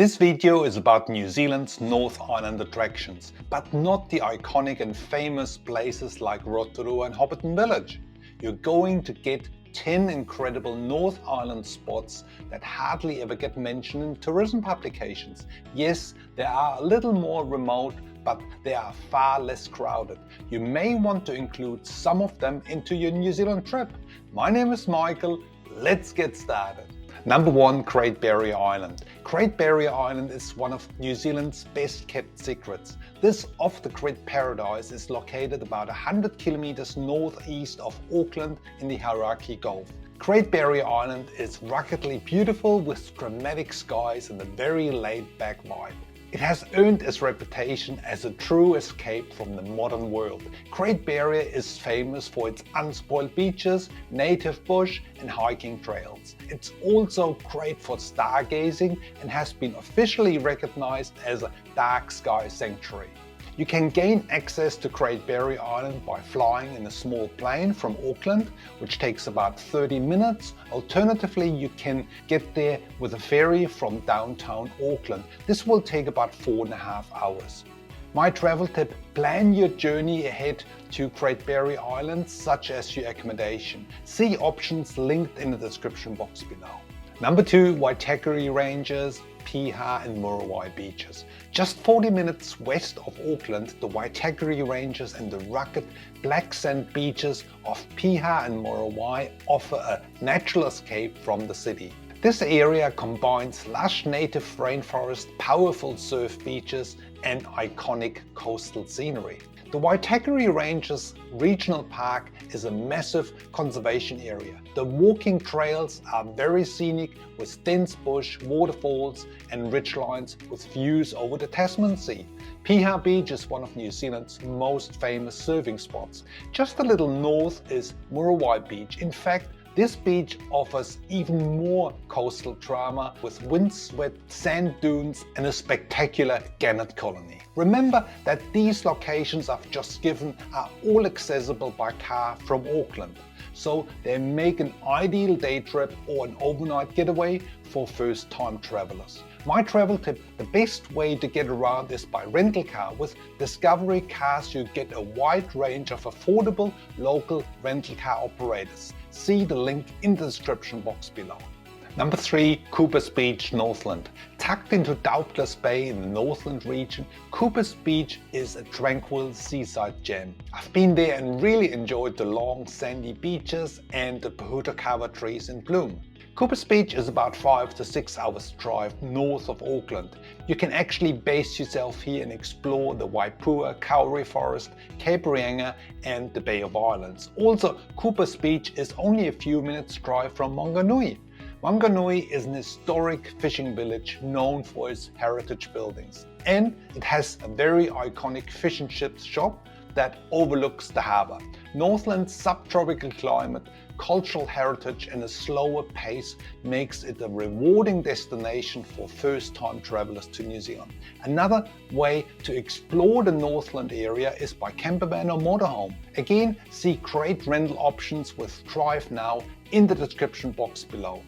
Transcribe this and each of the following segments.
This video is about New Zealand's North Island attractions, but not the iconic and famous places like Rotorua and Hobbiton Village. You're going to get 10 incredible North Island spots that hardly ever get mentioned in tourism publications. Yes, they are a little more remote, but they are far less crowded. You may want to include some of them into your New Zealand trip. My name is Michael. Let's get started. Number 1, Great Barrier Island. Great Barrier Island is one of New Zealand's best kept secrets. This off-the-grid paradise is located about 100 kilometers northeast of Auckland in the Hauraki Gulf. Great Barrier Island is ruggedly beautiful with dramatic skies and a very laid-back vibe. It has earned its reputation as a true escape from the modern world. Great Barrier is famous for its unspoiled beaches, native bush and hiking trails. It's also great for stargazing and has been officially recognized as a dark sky sanctuary. You can gain access to Great Barrier Island by flying in a small plane from Auckland, which takes about 30 minutes. Alternatively, you can get there with a ferry from downtown Auckland. This will take about 4.5 hours. My travel tip: plan your journey ahead to Great Barrier Island, such as your accommodation. See options linked in the description box below. Number 2, Waitakere Ranges, 𝗵𝗂𝗃 and Muriwai beaches. Just 40 minutes west of Auckland, the Waitakere Ranges and the rugged black sand beaches of 𝗵𝗂𝗃 and Muriwai offer a natural escape from the city. This area combines lush native rainforest, powerful surf beaches and iconic coastal scenery. The Waitakere Ranges Regional Park is a massive conservation area. The walking trails are very scenic with dense bush, waterfalls and ridgelines with views over the Tasman Sea. 𝗵𝗂𝗃 Beach is one of New Zealand's most famous surfing spots. Just a little north is Muriwai Beach. In fact, this beach offers even more coastal drama with windswept sand dunes and a spectacular gannet colony. Remember that these locations I've just given are all accessible by car from Auckland, so they make an ideal day trip or an overnight getaway for first-time travelers. My travel tip: the best way to get around is by rental car. With Discovery Cars you get a wide range of affordable local rental car operators. See the link in the description box below. Number 3, 𝗬𝗂𝗶𝗀𝗀 Beach, Northland. Tucked into 𝗬𝗶𝗃𝗀𝗀 Bay in the Northland region, 𝗬𝗂𝗶𝗀𝗀𝗀 Beach is a tranquil seaside gem. I've been there and really enjoyed the long sandy beaches and the 𝗺𝗺𝗃𝗃𝗃 trees in bloom. 𝗬𝗂𝗶𝗃𝗀𝗀𝗃 Beach is about 5 to 6 hours drive north of Auckland. You can actually base yourself here and explore the Waipua Kauri Forest, Cape Reinga and the Bay of Islands. Also, 𝗬𝗂𝗶𝗃𝗀𝗀𝗃 Beach is only a few minutes drive from Wanganui. Wanganui is an historic fishing village known for its heritage buildings, and it has a very iconic fish and chips shop that overlooks the harbour. Northland's subtropical climate, cultural heritage and a slower pace makes it a rewarding destination for first-time travellers to New Zealand. Another way to explore the Northland area is by campervan or motorhome. Again, see great rental options with Drive Now in the description box below.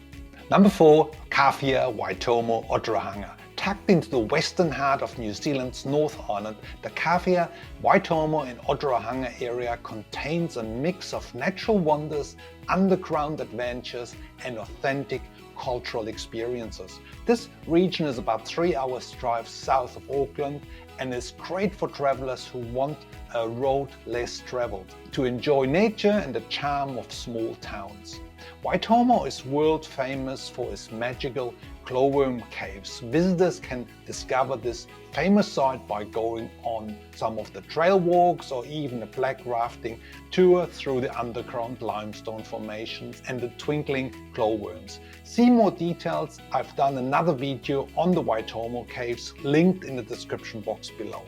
Number 4, 𝗏𝗏𝗃 Waitomo 𝗏𝗏𝗃𝗃. Tucked into the western heart of New Zealand's North Island, the 𝗏𝗏𝗃, Waitomo and 𝗏𝗏𝗃𝗃 area contains a mix of natural wonders, underground adventures and authentic cultural experiences. This region is about 3 hours drive south of Auckland and is great for travelers who want a road less traveled, to enjoy nature and the charm of small towns. Waitomo is world famous for its magical glowworm caves. Visitors can discover this famous site by going on some of the trail walks or even a black rafting tour through the underground limestone formations and the twinkling glowworms. See more details. I've done another video on the Waitomo Caves linked in the description box below.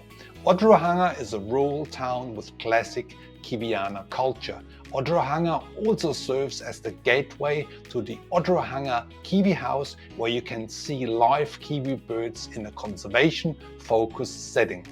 𝗏𝗏𝗃𝗃 is a rural town with classic Kiwiana culture. 𝗏𝗏𝗃𝗃 also serves as the gateway to the 𝗏𝗏𝗃𝗃 Kiwi House, where you can see live kiwi birds in a conservation-focused setting.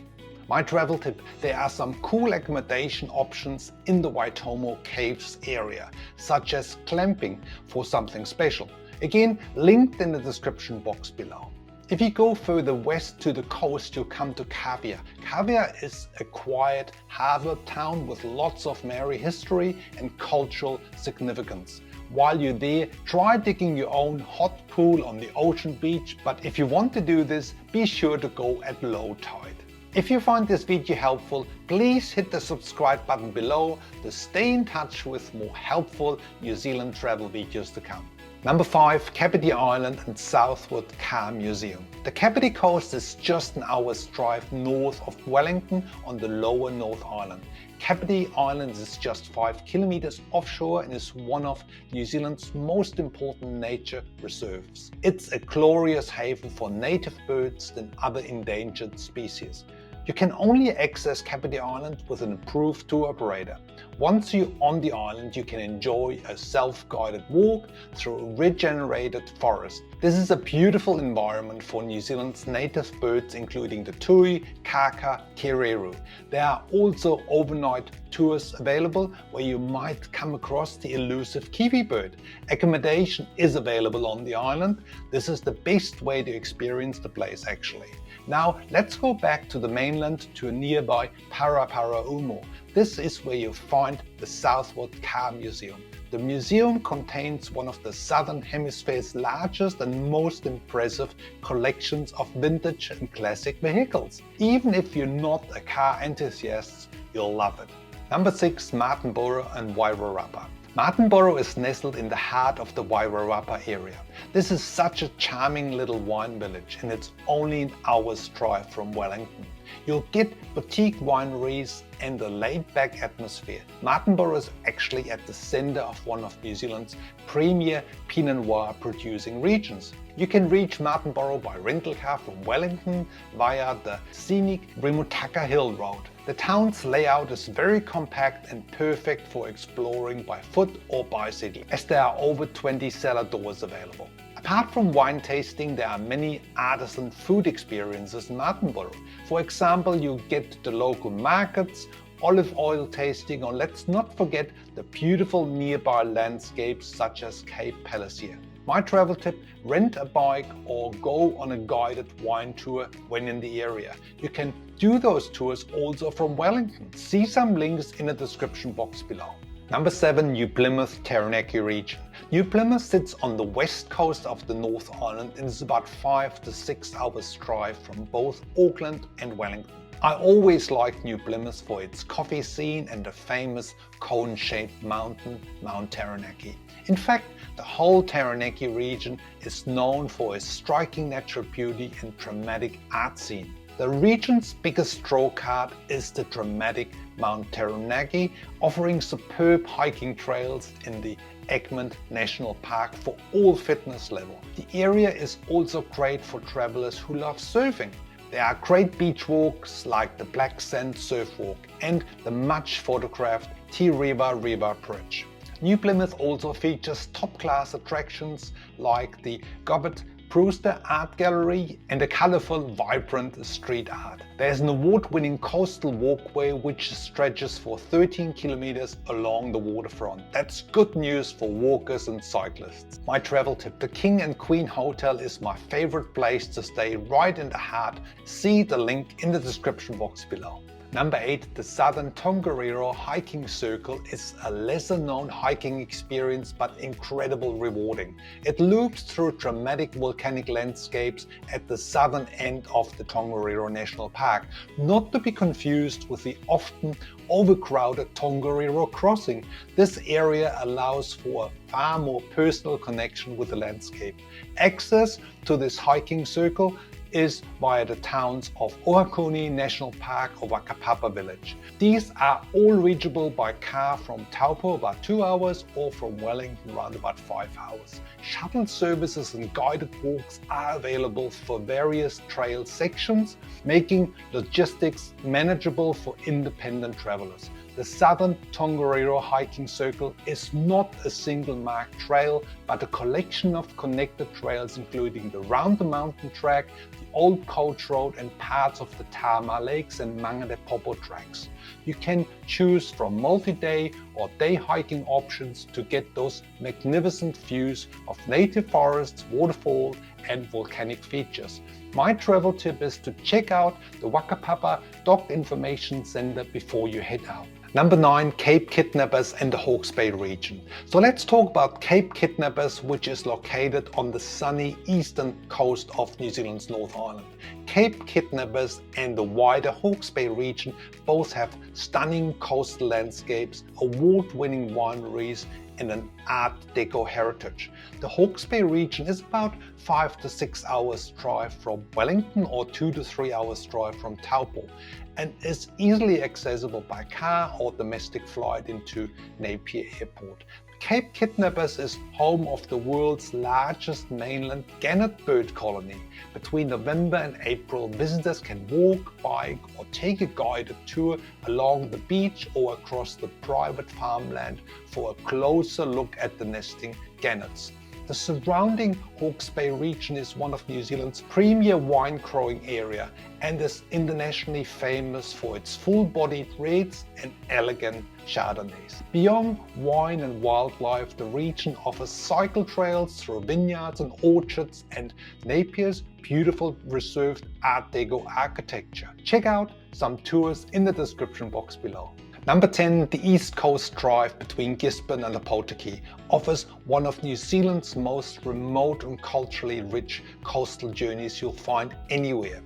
My travel tip: there are some cool accommodation options in the Waitomo Caves area, such as glamping for something special. Again, linked in the description box below. If you go further west to the coast, you'll come to 𝗥𝗏𝗃. 𝗥𝗏𝗃 is a quiet harbour town with lots of merry history and cultural significance. While you're there, try digging your own hot pool on the ocean beach, but if you want to do this, be sure to go at low tide. If you find this video helpful, please hit the subscribe button below to stay in touch with more helpful New Zealand travel videos to come. Number 5. Kapiti Island and 𝗬𝗏𝗃𝗀𝗃 Museum. The Kapiti coast is just an hour's drive north of Wellington on the lower North Island. Kapiti Island is just 5 kilometers offshore and is one of New Zealand's most important nature reserves. It's a glorious haven for native birds and other endangered species. You can only access Kapiti Island with an approved tour operator. Once you're on the island, you can enjoy a self-guided walk through a regenerated forest. This is a beautiful environment for New Zealand's native birds, including the tui, kaka, kereru. There are also overnight tours available where you might come across the elusive kiwi bird. Accommodation is available on the island. This is the best way to experience the place actually. Now let's go back to the mainland to a nearby Paraparaumu. This is where you find the 𝗬𝗏𝗃𝗀𝗃 Museum. The museum contains one of the Southern Hemisphere's largest and most impressive collections of vintage and classic vehicles. Even if you're not a car enthusiast, you'll love it. Number 6. Martinborough and Wairarapa. Martinborough is nestled in the heart of the Wairarapa area. This is such a charming little wine village and it's only an hour's drive from Wellington. You'll get boutique wineries and a laid-back atmosphere. Martinborough is actually at the center of one of New Zealand's premier Pinot Noir producing regions. You can reach Martinborough by rental car from Wellington via the scenic Rimutaka Hill Road. The town's layout is very compact and perfect for exploring by foot or bicycle, as there are over 20 cellar doors available. Apart from wine tasting, there are many artisan food experiences in Martinborough. For example, you get the local markets, olive oil tasting, or let's not forget the beautiful nearby landscapes such as Cape Palliser. My travel tip: rent a bike or go on a guided wine tour when in the area. You can do those tours also from Wellington. See some links in the description box below. Number 7. New Plymouth Taranaki region. New Plymouth sits on the west coast of the North Island and is about 5 to 6 hours drive from both Auckland and Wellington. I always liked New Plymouth for its coffee scene and the famous cone-shaped mountain, Mount Taranaki. In fact, the whole Taranaki region is known for its striking natural beauty and dramatic art scene. The region's biggest draw card is the dramatic Mount Taranaki, offering superb hiking trails in the Egmont National Park for all fitness level. The area is also great for travelers who love surfing. There are great beach walks like the Black Sand Surf Walk and the much photographed 𝗬𝗏𝗃𝗏𝗃 Bridge. New Plymouth also features top-class attractions like the 𝗥𝗏𝗹𝗆 Art Gallery and a colorful, vibrant street art. There's an award-winning coastal walkway which stretches for 13 kilometers along the waterfront. That's good news for walkers and cyclists. My travel tip: the King and Queen Hotel is my favorite place to stay right in the heart. See the link in the description box below. Number 8. The Southern Tongariro Hiking Circle is a lesser-known hiking experience but incredibly rewarding. It loops through dramatic volcanic landscapes at the southern end of the Tongariro National Park, not to be confused with the often overcrowded Tongariro Crossing. This area allows for a far more personal connection with the landscape. Access to this hiking circle is via the towns of Ohakune National Park or Whakapapa Village. These are all reachable by car from Taupo about 2 hours or from Wellington around about 5 hours. Shuttle services and guided walks are available for various trail sections, making logistics manageable for independent travelers. The Southern Tongariro Hiking Circle is not a single marked trail, but a collection of connected trails including the Round the Mountain track, the Old Coach Road and parts of the Tama Lakes and 𝗏𝗏𝗶𝗀𝗃 tracks. You can choose from multi-day or day hiking options to get those magnificent views of native forests, waterfalls and volcanic features. My travel tip is to check out the 𝗥𝗏𝗶𝗀 Docked Information Center before you head out. Number 9. Cape Kidnappers and the Hawke's Bay region. So let's talk about Cape Kidnappers, which is located on the sunny eastern coast of New Zealand's North Island. Cape Kidnappers and the wider Hawke's Bay region both have stunning coastal landscapes, award-winning wineries and an Art Deco heritage. The Hawke's Bay region is about 5 to 6 hours drive from Wellington or 2 to 3 hours drive from Taupo, and is easily accessible by car or domestic flight into Napier Airport. Cape Kidnappers is home of the world's largest mainland gannet bird colony. Between November and April, visitors can walk, bike or take a guided tour along the beach or across the private farmland for a closer look at the nesting gannets. The surrounding Hawke's Bay region is one of New Zealand's premier wine growing area and is internationally famous for its full-bodied reds and elegant Chardonnays. Beyond wine and wildlife, the region offers cycle trails through vineyards and orchards and Napier's beautiful reserved Art Deco architecture. Check out some tours in the description box below. Number 10. The East Coast Drive between Gisborne and 𝗏𝗏𝗃𝗃 offers one of New Zealand's most remote and culturally rich coastal journeys you'll find anywhere.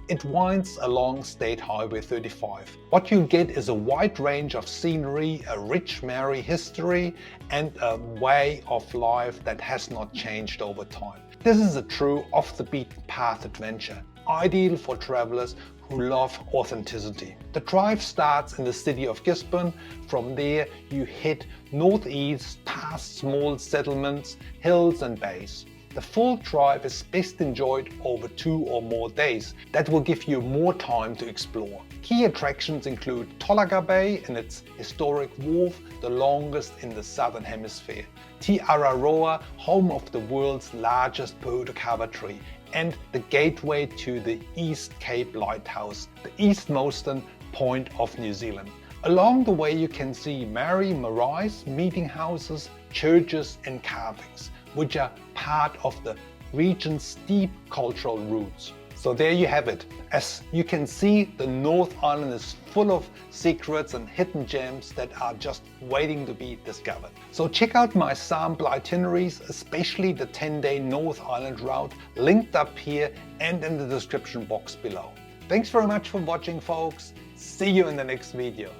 It winds along State Highway 35. What you get is a wide range of scenery, a rich Maori history and a way of life that has not changed over time. This is a true off-the-beaten-path adventure, ideal for travelers who love authenticity. The drive starts in the city of Gisborne. From there you head northeast past small settlements, hills and bays. The full drive is best enjoyed over 2 or more days. That will give you more time to explore. Key attractions include Tolaga Bay and its historic wharf, the longest in the southern hemisphere, Te Araroa, home of the world's largest pohutukawa tree, and the gateway to the East Cape Lighthouse, the eastmost point of New Zealand. Along the way you can see Maori maraes, meeting houses, churches and carvings, which are part of the region's steep cultural roots. So there you have it. As you can see, the North Island is full of secrets and hidden gems that are just waiting to be discovered. So check out my sample itineraries, especially the 10-day North Island route, linked up here and in the description box below. Thanks very much for watching, folks. See you in the next video.